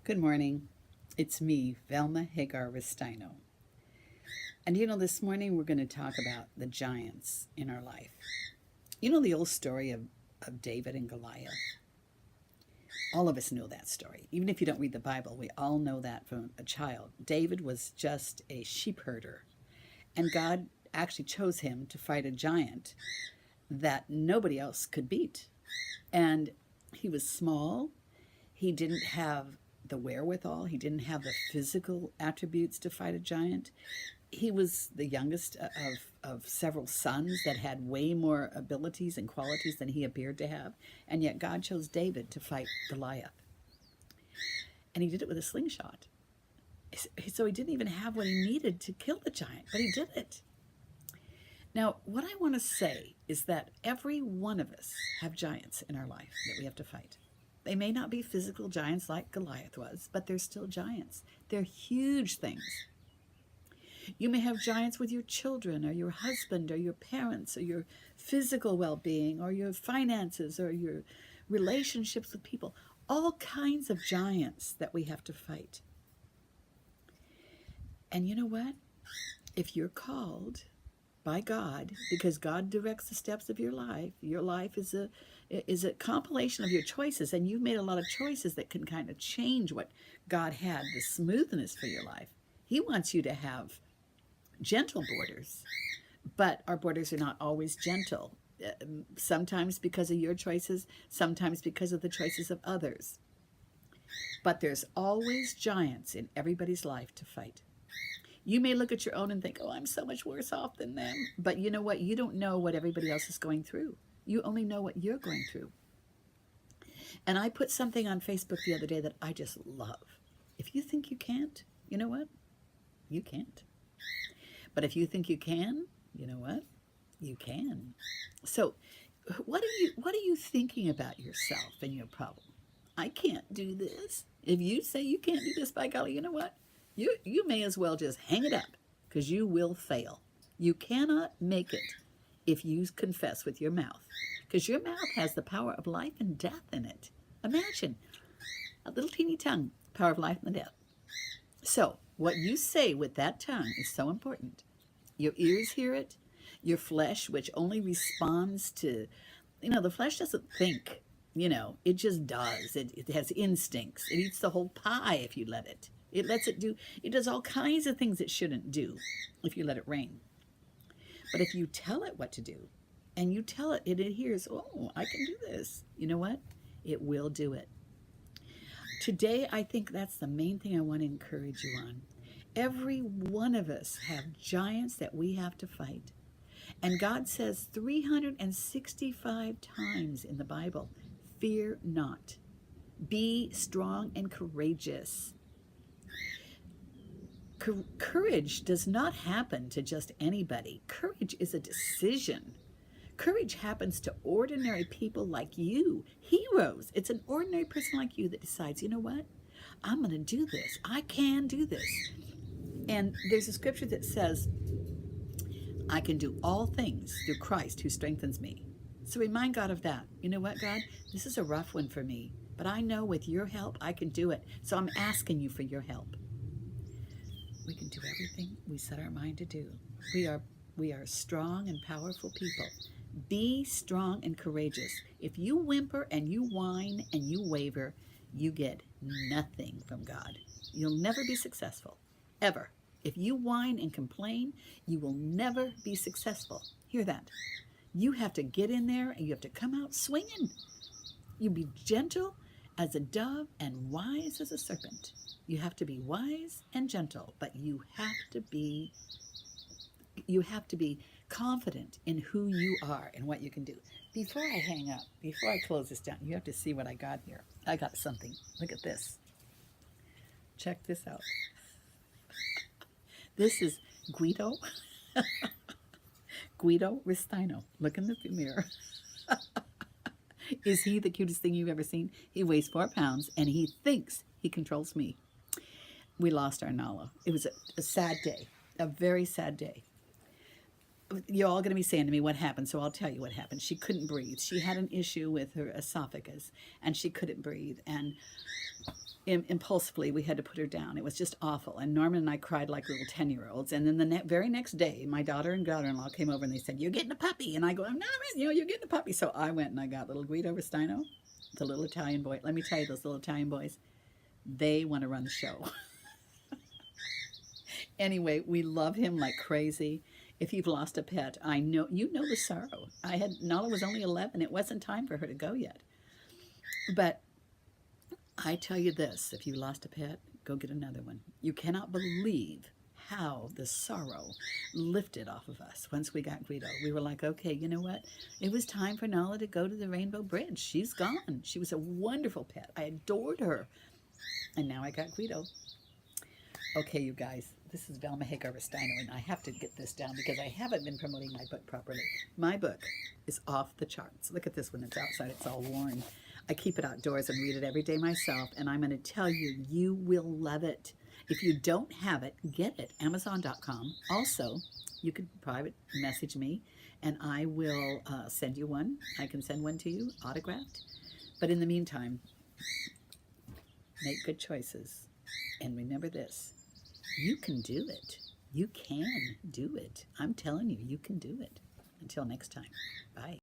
Good morning. It's me, Velma Hagar. And this morning we're going to talk about the giants in our life. You know the old story of David and Goliath? All of us know that story. Even if you don't read the Bible, we all know that from a child. David was just a sheep herder, and God actually chose him to fight a giant that nobody else could beat. And he was small. He didn't have the wherewithal. He didn't have the physical attributes to fight a giant. He was the youngest of several sons that had way more abilities and qualities than he appeared to have. And yet God chose David to fight Goliath. And he did it with a slingshot. So he didn't even have what he needed to kill the giant, but he did it. Now, what I want to say is that every one of us have giants in our life that we have to fight. They may not be physical giants like Goliath was, but they're still giants. They're huge things. You may have giants with your children or your husband or your parents or your physical well-being or your finances or your relationships with people. All kinds of giants that we have to fight. And you know what? If you're called by God, because God directs the steps of your life is a compilation of your choices, and you've made a lot of choices that can kind of change what God had, the smoothness for your life. He wants you to have gentle borders, but our borders are not always gentle. Sometimes because of your choices, sometimes because of the choices of others. But there's always giants in everybody's life to fight. You may look at your own and think, oh, I'm so much worse off than them. But you know what? You don't know what everybody else is going through. You only know what you're going through. And I put something on Facebook the other day that I just love. If you think you can't, you know what? You can't. But if you think you can, you know what? You can. So what are you thinking about yourself and your problem? I can't do this. If you say you can't do this, by golly, you know what? You may as well just hang it up, because you will fail. You cannot make it if you confess with your mouth, because your mouth has the power of life and death in it. Imagine a little teeny tongue, power of life and death. So what you say with that tongue is so important. Your ears hear it. Your flesh, which only responds to, the flesh doesn't think, it just does. It has instincts. It eats the whole pie if you let it. It does all kinds of things it shouldn't do if you let it reign. But if you tell it what to do, and you tell it, it hears, oh, I can do this. You know what? It will do it. Today, I think that's the main thing I want to encourage you on. Every one of us have giants that we have to fight. And God says 365 times in the Bible, fear not. Be strong and courageous. Courage does not happen to just anybody. Courage is a decision. Courage happens to ordinary people like you, heroes. It's an ordinary person like you that decides, you know what? I'm going to do this. I can do this. And there's a scripture that says, I can do all things through Christ who strengthens me. So remind God of that. You know what, God? This is a rough one for me, but I know with your help, I can do it. So I'm asking you for your help. We can do everything we set our mind to do. We are strong and powerful people. Be strong and courageous. If you whimper and you whine and you waver, you get nothing from God. You'll never be successful, ever. If you whine and complain, you will never be successful. Hear that? You have to get in there and you have to come out swinging. You be gentle as a dove and wise as a serpent. You have to be wise and gentle, but you have to be confident in who you are and what you can do. Before I hang up, before I close this down, you have to see what I got here. I got something. Look at this. Check this out. This is Guido. Guido Ristino. Look in the mirror. Is he the cutest thing you've ever seen? He weighs 4 pounds and he thinks he controls me. We lost our Nala. It was a sad day, a very sad day. You're all going to be saying to me what happened, so I'll tell you what happened. She couldn't breathe. She had an issue with her esophagus, and she couldn't breathe. And impulsively, we had to put her down. It was just awful. And Norman and I cried like little 10-year-olds. And then the very next day, my daughter and daughter-in-law came over and they said, "You're getting a puppy." And I go, "No, you're getting a puppy." So I went and I got little Guido Restaino, the little Italian boy. Let me tell you, those little Italian boys, they want to run the show. Anyway, we love him like crazy. If you've lost a pet, I know you know the sorrow. Nala was only 11. It wasn't time for her to go yet. But I tell you this, if you lost a pet, go get another one. You cannot believe how the sorrow lifted off of us once we got Guido. We were like, okay, you know what? It was time for Nala to go to the Rainbow Bridge. She's gone. She was a wonderful pet. I adored her. And now I got Guido. Okay, you guys, this is Velma Hagar Restaino, and I have to get this down because I haven't been promoting my book properly. My book is off the charts. Look at this when it's outside. It's all worn. I keep it outdoors and read it every day myself, and I'm going to tell you, you will love it. If you don't have it, get it, Amazon.com. Also, you can private message me, and I will send you one. I can send one to you, autographed. But in the meantime, make good choices. And remember this, you can do it. You can do it. I'm telling you, you can do it. Until next time, bye.